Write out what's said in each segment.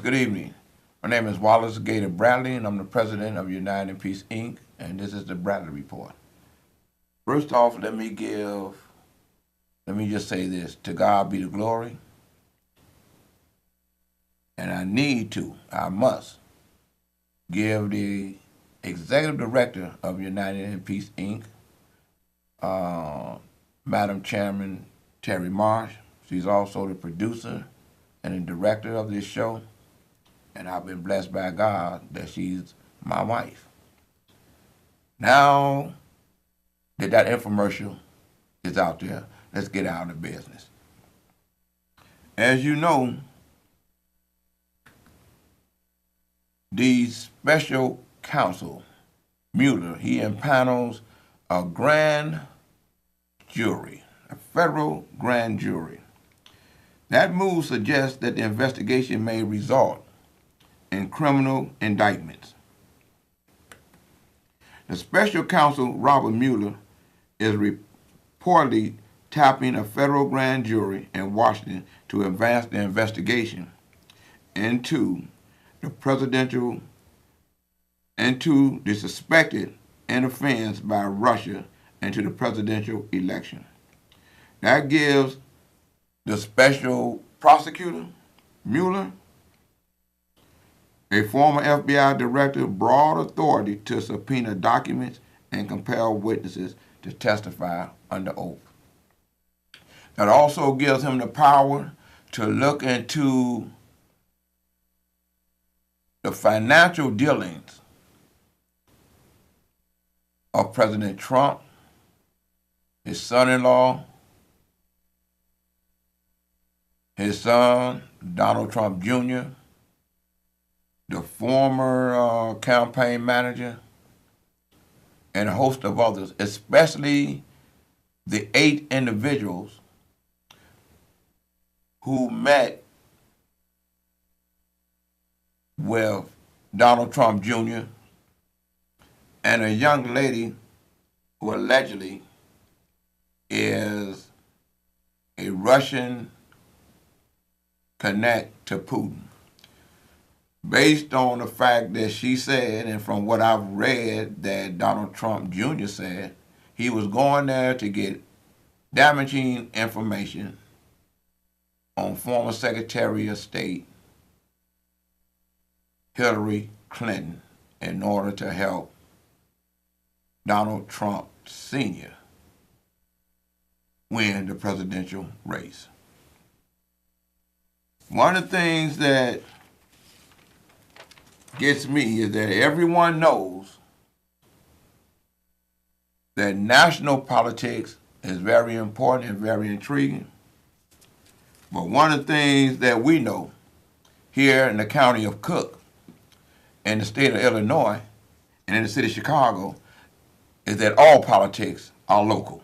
Good evening. My name is Wallace Gator Bradley, and I'm the president of United in Peace, Inc., and this is the Bradley Report. First off, let me just say this. To God be the glory. And I must give the executive director of United in Peace, Inc., Madam Chairman Terry Marsh. She's also the producer and the director of this show. And I've been blessed by God that she's my wife. Now that infomercial is out there, let's get out of business. As you know, the special counsel, Mueller, he impanels a grand jury, a federal grand jury. That move suggests that the investigation may result in criminal indictments. The special counsel, Robert Mueller, is reportedly tapping a federal grand jury in Washington to advance the investigation into the suspected interference by Russia into the presidential election. That gives the special prosecutor, Mueller, a former FBI director, broad authority to subpoena documents and compel witnesses to testify under oath. That also gives him the power to look into the financial dealings of President Trump, his son-in-law, his son, Donald Trump Jr., the former campaign manager, and a host of others, especially the 8 individuals who met with Donald Trump Jr. and a young lady who allegedly is a Russian connect to Putin. Based on the fact that she said, and from what I've read that Donald Trump Jr. said, he was going there to get damaging information on former Secretary of State Hillary Clinton in order to help Donald Trump Sr. win the presidential race. One of the things that gets me is that everyone knows that national politics is very important and very intriguing. But one of the things that we know here in the county of Cook, in the state of Illinois, and in the city of Chicago, is that all politics are local.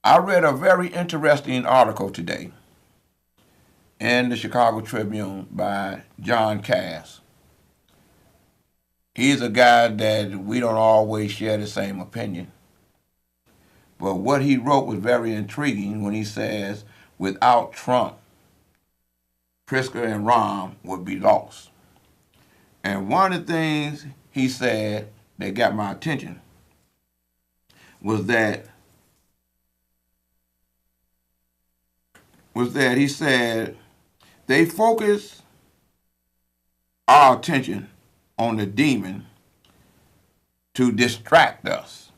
I read a very interesting article today in the Chicago Tribune by John Cass. He's a guy that we don't always share the same opinion. But what he wrote was very intriguing when he says, without Trump, Pritzker and Rahm would be lost. And one of the things he said that got my attention was that he said, they focus our attention on the demon to distract us.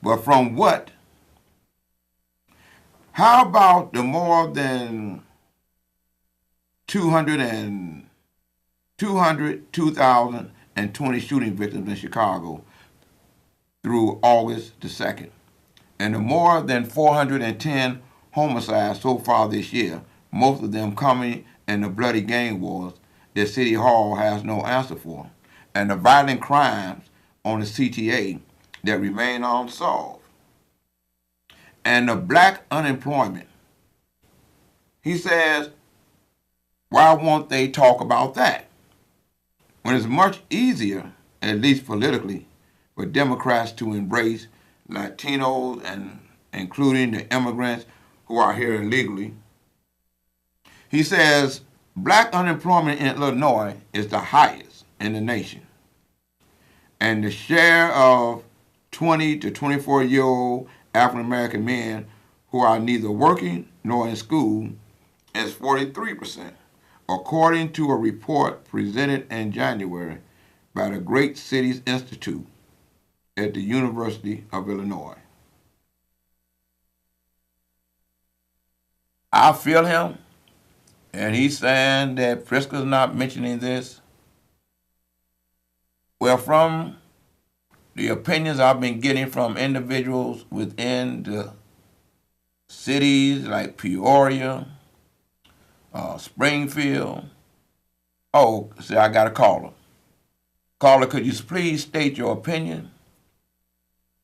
But from what? How about the more than 2,020 shooting victims in Chicago through August the 2nd, and the more than 410 homicides so far this year, most of them coming in the bloody gang wars that City Hall has no answer for, and the violent crimes on the CTA that remain unsolved, and the black unemployment. He says, why won't they talk about that? When it's much easier, at least politically, for Democrats to embrace Latinos and including the immigrants who are here illegally. He says black unemployment in Illinois is the highest in the nation, and the share of 20 to 24-year-old African American men who are neither working nor in school is 43%, according to a report presented in January by the Great Cities Institute at the University of Illinois. I feel him, and he's saying that Pritzker's not mentioning this. Well, from the opinions I've been getting from individuals within the cities like Peoria, Springfield. Oh, see, I got a caller. Caller, could you please state your opinion?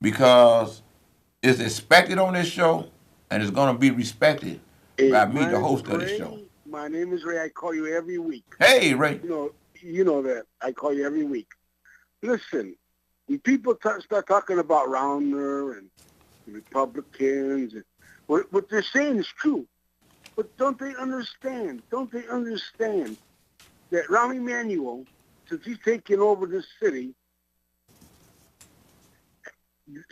Because it's expected on this show, and it's going to be respected by me, the host of the show. My name is Ray. I call you every week. Hey, Ray. You know that. I call you every week. Listen, when people start talking about Rauner and Republicans, and what they're saying is true. But don't they understand? Don't they understand that Rahm Emanuel, since he's taken over this city,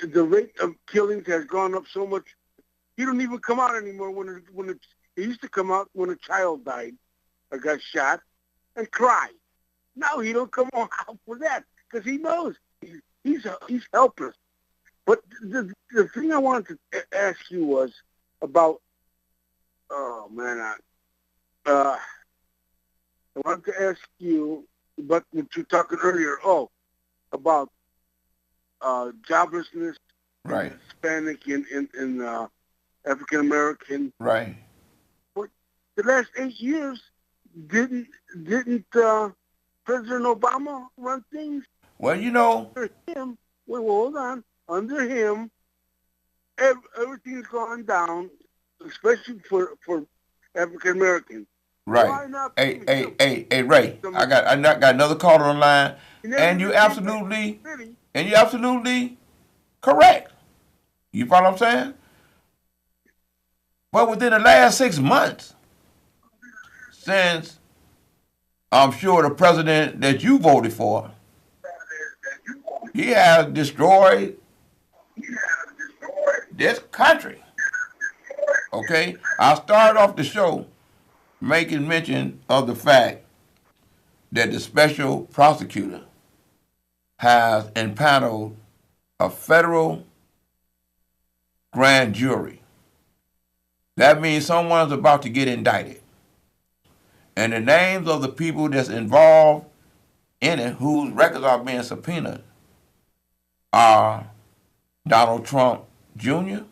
the rate of killings has gone up so much. He don't even come out anymore he used to come out when a child died or got shot and cry. Now he don't come out for that because he knows he's helpless. But the thing I wanted to ask you was about, I wanted to ask you about what you were talking earlier, about joblessness, right? Hispanic and African American, right? But the last 8 years, didn't President Obama run things? Well, under him. Wait, hold on. Under him, everything's gone down, especially for African Americans. Right. Hey, Ray. I got another caller on the line, and you absolutely correct. You follow what I'm saying? But within the last 6 months, since I'm sure the president that you voted for, he has destroyed this country. Okay? I started off the show making mention of the fact that the special prosecutor has impaneled a federal grand jury. That means someone's about to get indicted. And the names of the people that's involved in it, whose records are being subpoenaed, are Donald Trump Jr.,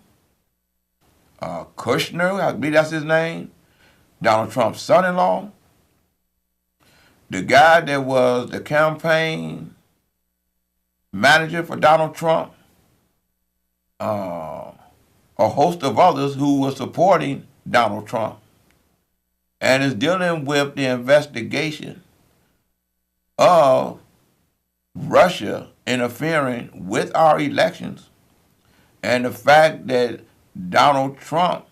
Kushner, I believe that's his name, Donald Trump's son-in-law, the guy that was the campaign manager for Donald Trump, a host of others who were supporting Donald Trump, and is dealing with the investigation of Russia interfering with our elections and the fact that Donald Trump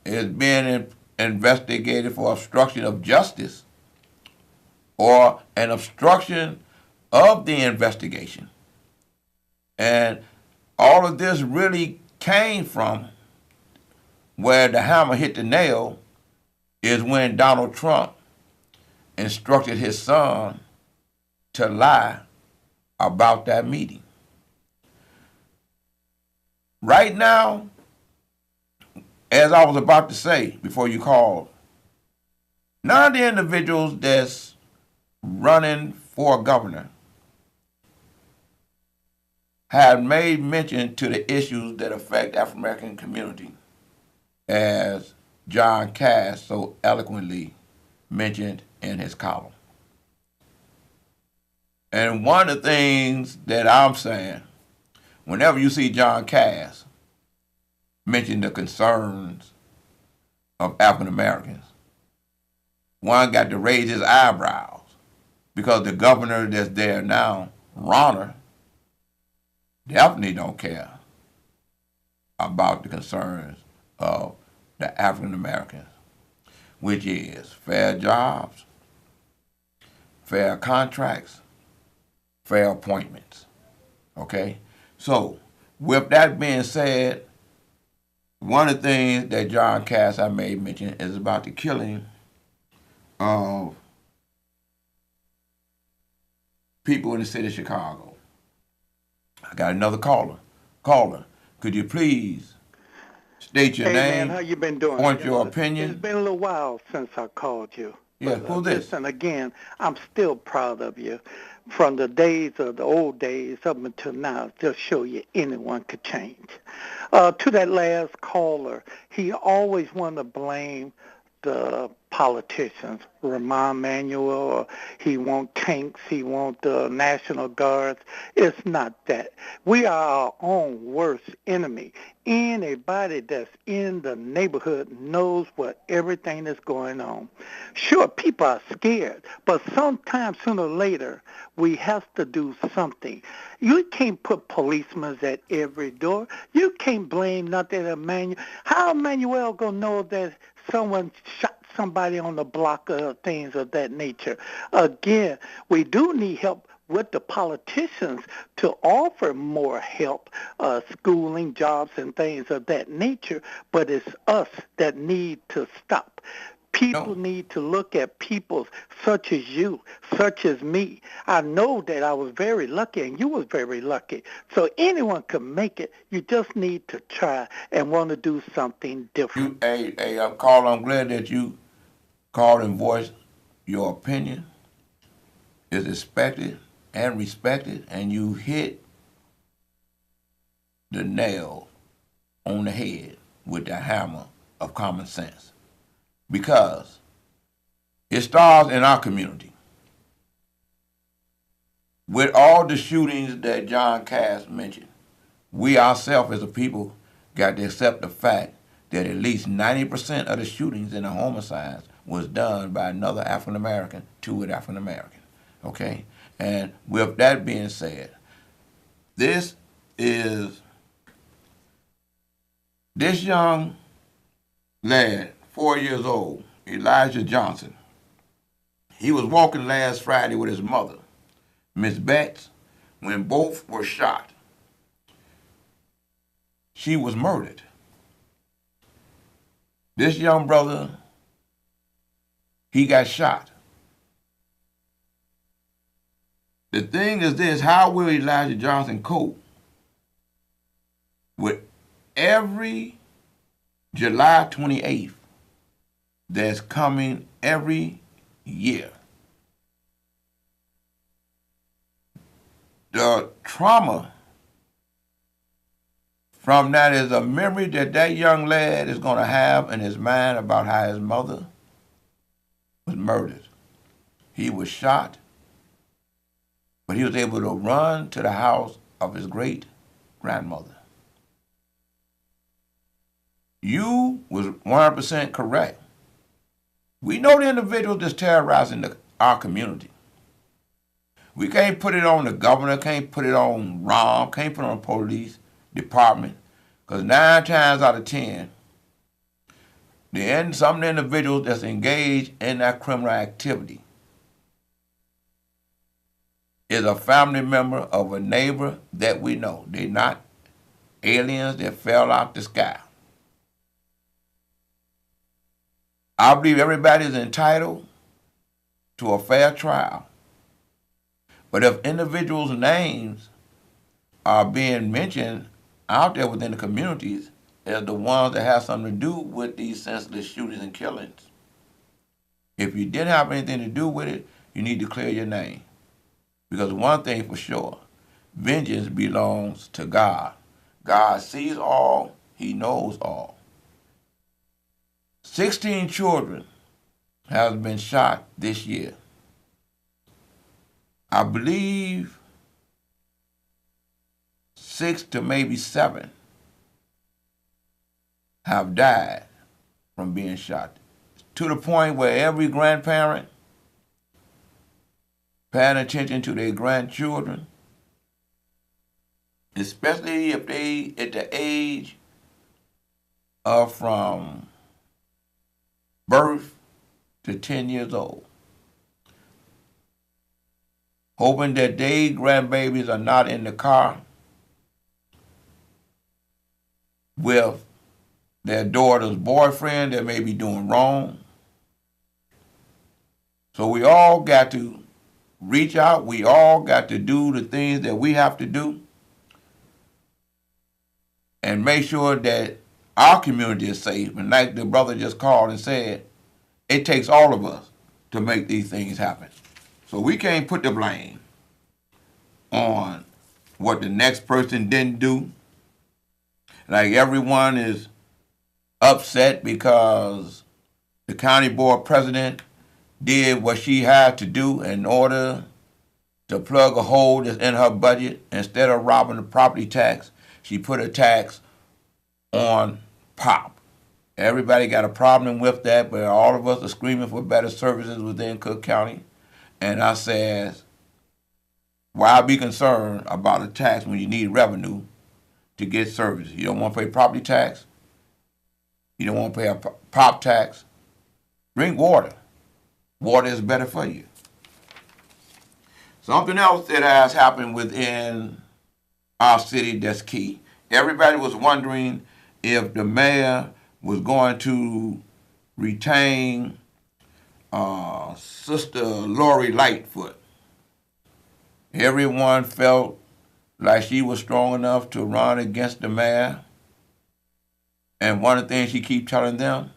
is being investigated for obstruction of justice or an obstruction of the investigation. And all of this really came from where the hammer hit the nail is when Donald Trump instructed his son to lie about that meeting. Right now, as I was about to say before you called, none of the individuals that's running for governor have made mention to the issues that affect African American community, as John Cass so eloquently mentioned in his column. And one of the things that I'm saying, whenever you see John Cass mention the concerns of African Americans, one got to raise his eyebrows because the governor that's there now, Rauner, definitely don't care about the concerns of the African Americans, which is fair jobs, fair contracts, fair appointments. Okay? So, with that being said, one of the things that John Cass I made mention is about the killing of people in the city of Chicago. I got another caller. Caller, could you please state your Hey man, name, how you been doing? point your It's opinion? been a little while since I called you. Yeah, But who's this? listen, again, I'm still proud of you. From the days of the old days up until now, just show you anyone could change. To that last caller, he always wanted to blame the politicians, Rahm Emanuel, he want tanks, he want the National Guards. It's not that. We are our own worst enemy. Anybody that's in the neighborhood knows what everything that's going on. Sure, people are scared, but sometime sooner or later, we have to do something. You can't put policemen at every door. You can't blame nothing at Emmanuel. How Emmanuel gonna know that someone shot somebody on the block or things of that nature? Again, we do need help with the politicians to offer more help, schooling, jobs, and things of that nature, but it's us that need to stop. People No. need to look at people such as you, such as me. I know that I was very lucky and you was very lucky. So anyone can make it. You just need to try and want to do something different. Caller, I'm glad that you called and voiced your opinion. It's expected and respected, and you hit the nail on the head with the hammer of common sense. Because it starts in our community. With all the shootings that John Cass mentioned, we ourselves as a people got to accept the fact that at least 90% of the shootings and the homicides was done by another African American to an African American. Okay? And with that being said, this young lad, 4 years old, Elijah Johnson. He was walking last Friday with his mother, Miss Betts, when both were shot. She was murdered. This young brother, he got shot. The thing is this, how will Elijah Johnson cope with every July 28th that's coming every year? The trauma from that is a memory that that young lad is going to have in his mind about how his mother was murdered. He was shot, but he was able to run to the house of his great-grandmother. You was 100% correct. We know the individual that's terrorizing our community. We can't put it on the governor, can't put it on Rahm, can't put it on the police department, because 9 times out of 10, some individuals that's engaged in that criminal activity is a family member of a neighbor that we know. They're not aliens that fell out the sky. I believe everybody is entitled to a fair trial. But if individuals' names are being mentioned out there within the communities as the ones that have something to do with these senseless shootings and killings, if you didn't have anything to do with it, you need to clear your name. Because one thing for sure, vengeance belongs to God. God sees all, He knows all. 16 children have been shot this year. I believe 6 to maybe 7 have died from being shot. To the point where every grandparent paying attention to their grandchildren, especially if they at the age are from birth to 10 years old, hoping that their grandbabies are not in the car with their daughter's boyfriend that may be doing wrong. So we all got to reach out. We all got to do the things that we have to do and make sure that our community is safe. And like the brother just called and said, it takes all of us to make these things happen. So we can't put the blame on what the next person didn't do. Like everyone is upset because the county board president did what she had to do in order to plug a hole that's in her budget. Instead of robbing the property tax, she put a tax on pop. Everybody got a problem with that, but all of us are screaming for better services within Cook County. And I says, why be concerned about a tax when you need revenue to get services? You don't want to pay property tax? You don't want to pay a pop tax? Drink water. Water is better for you. Something else that has happened within our city that's key. Everybody was wondering if the mayor was going to retain Sister Lori Lightfoot. Everyone felt like she was strong enough to run against the mayor. And one of the things she keeps telling them,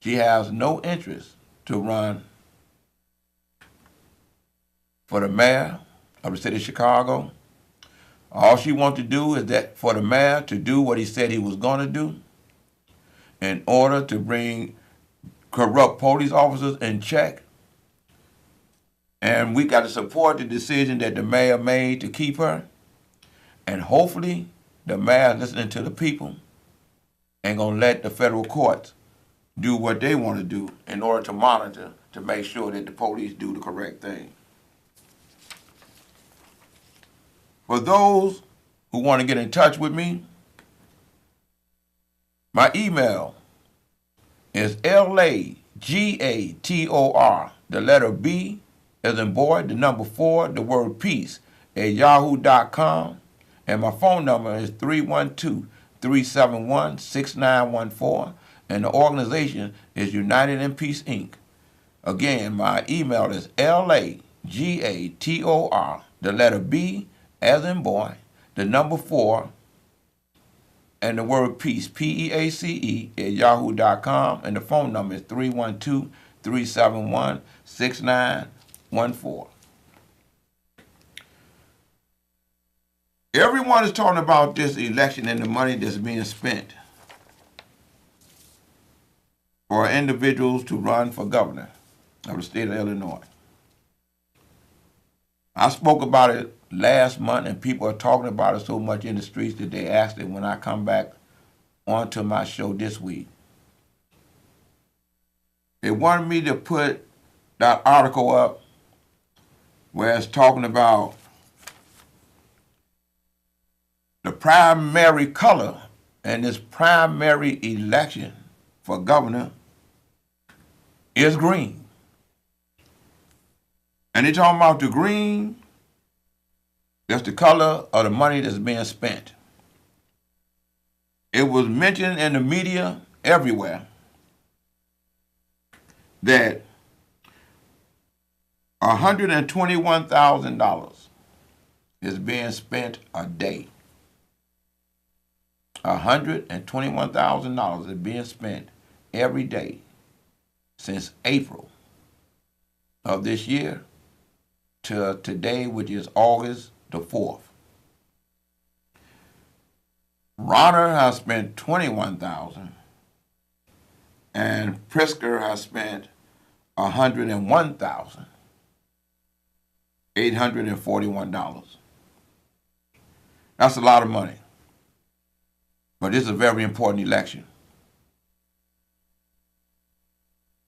she has no interest to run for the mayor of the city of Chicago. All she wants to do is that for the mayor to do what he said he was going to do in order to bring corrupt police officers in check. And we got to support the decision that the mayor made to keep her. And hopefully the mayor is listening to the people and going to let the federal courts do what they want to do in order to monitor to make sure that the police do the correct thing. For those who want to get in touch with me, my email is LAGATOR, the letter B as in boy, the number 4, the word peace, at yahoo.com. And my phone number is 312-371-6914. And the organization is United in Peace, Inc. Again, my email is LAGATOR, the letter B as in boy, the number 4, and the word peace, PEACE, at yahoo.com. And the phone number is 312-371-6914. Everyone is talking about this election and the money that's being spent for individuals to run for governor of the state of Illinois. I spoke about it last month, and people are talking about it so much in the streets that they asked it when I come back onto my show this week. They wanted me to put that article up where it's talking about the primary color in this primary election for governor is green. And they're talking about the green, that's the color of the money that's being spent. It was mentioned in the media everywhere that $121,000 is being spent a day. $121,000 is being spent every day since April of this year to today, which is August the 4th. Ronner has spent $21,000 and Prisker has spent $101,841. That's a lot of money. But this is a very important election.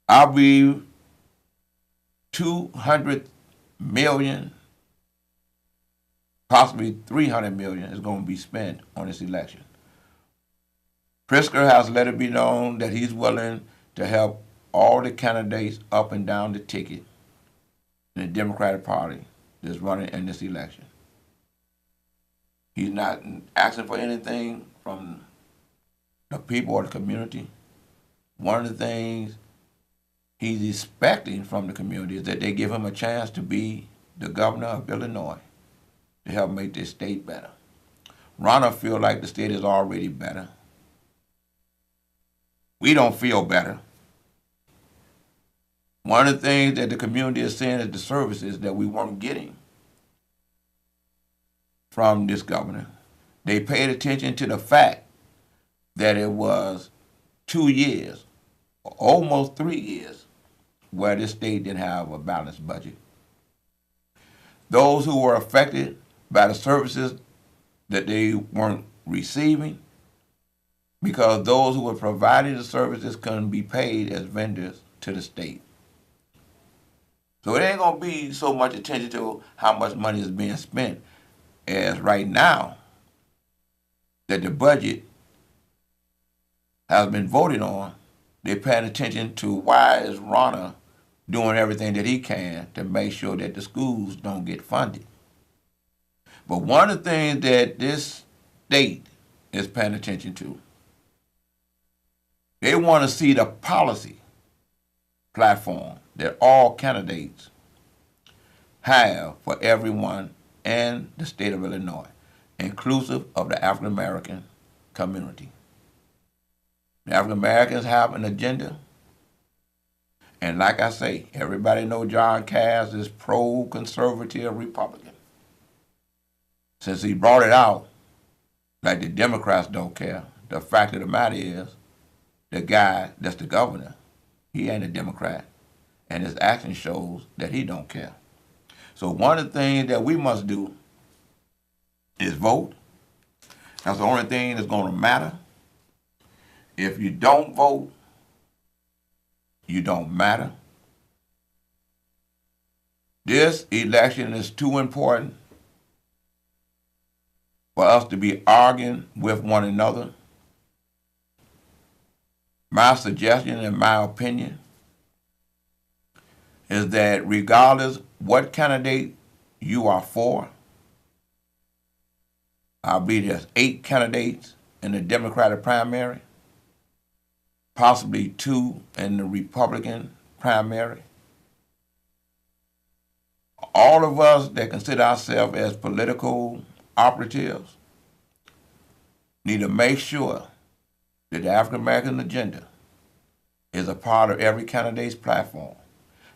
I believe 200 million, possibly 300 million is going to be spent on this election. Pritzker has let it be known that he's willing to help all the candidates up and down the ticket in the Democratic Party that's running in this election. He's not asking for anything from the people or the community. One of the things he's expecting from the community is that they give him a chance to be the governor of Illinois to help make this state better. Ronna feels like the state is already better. We don't feel better. One of the things that the community is saying is the services that we weren't getting from this governor. They paid attention to the fact that it was 2 years, almost 3 years, where this state didn't have a balanced budget. Those who were affected by the services that they weren't receiving, because those who were providing the services couldn't be paid as vendors to the state. So it ain't going to be so much attention to how much money is being spent as right now that the budget has been voted on. They're paying attention to why is Ronna doing everything that he can to make sure that the schools don't get funded. But one of the things that this state is paying attention to, they want to see the policy platform that all candidates have for everyone in the state of Illinois, inclusive of the African American community. The African Americans have an agenda, and like I say, everybody knows John Cass is pro-conservative Republican. Since he brought it out, like the Democrats don't care, the fact of the matter is, the guy that's the governor, he ain't a Democrat, and his action shows that he don't care. So one of the things that we must do is vote. That's the only thing that's going to matter. If you don't vote, you don't matter. This election is too important for us to be arguing with one another. My suggestion and my opinion is that regardless what candidate you are for, I believe there's 8 candidates in the Democratic primary, possibly 2 in the Republican primary. All of us that consider ourselves as political operatives need to make sure that the African American agenda is a part of every candidate's platform.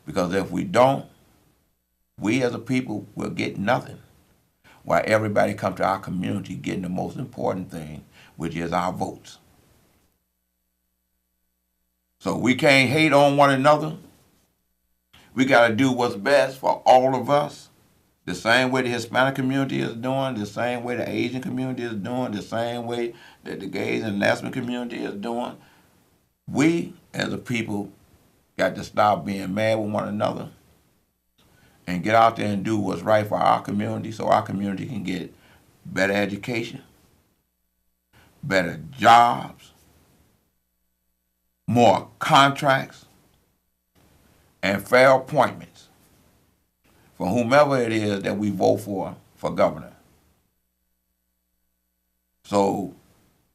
Because if we don't, we as a people will get nothing, while everybody come to our community getting the most important thing, which is our votes. So we can't hate on one another. We got to do what's best for all of us. The same way the Hispanic community is doing, the same way the Asian community is doing, the same way that the gays and lesbian community is doing. We, as a people, got to stop being mad with one another and get out there and do what's right for our community so our community can get better education, better jobs, more contracts, and fair appointments for whomever it is that we vote for governor. So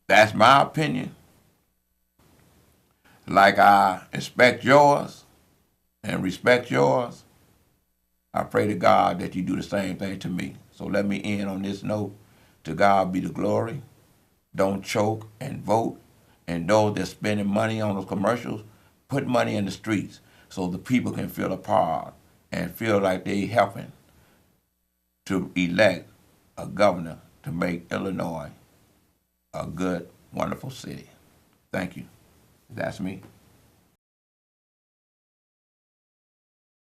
that's my opinion. Like I expect yours and respect yours, I pray to God that you do the same thing to me. So let me end on this note. To God be the glory. Don't choke and vote. And those that spending money on those commercials, put money in the streets so the people can feel a part and feel like they helping to elect a governor to make Illinois a good, wonderful city. Thank you. That's me.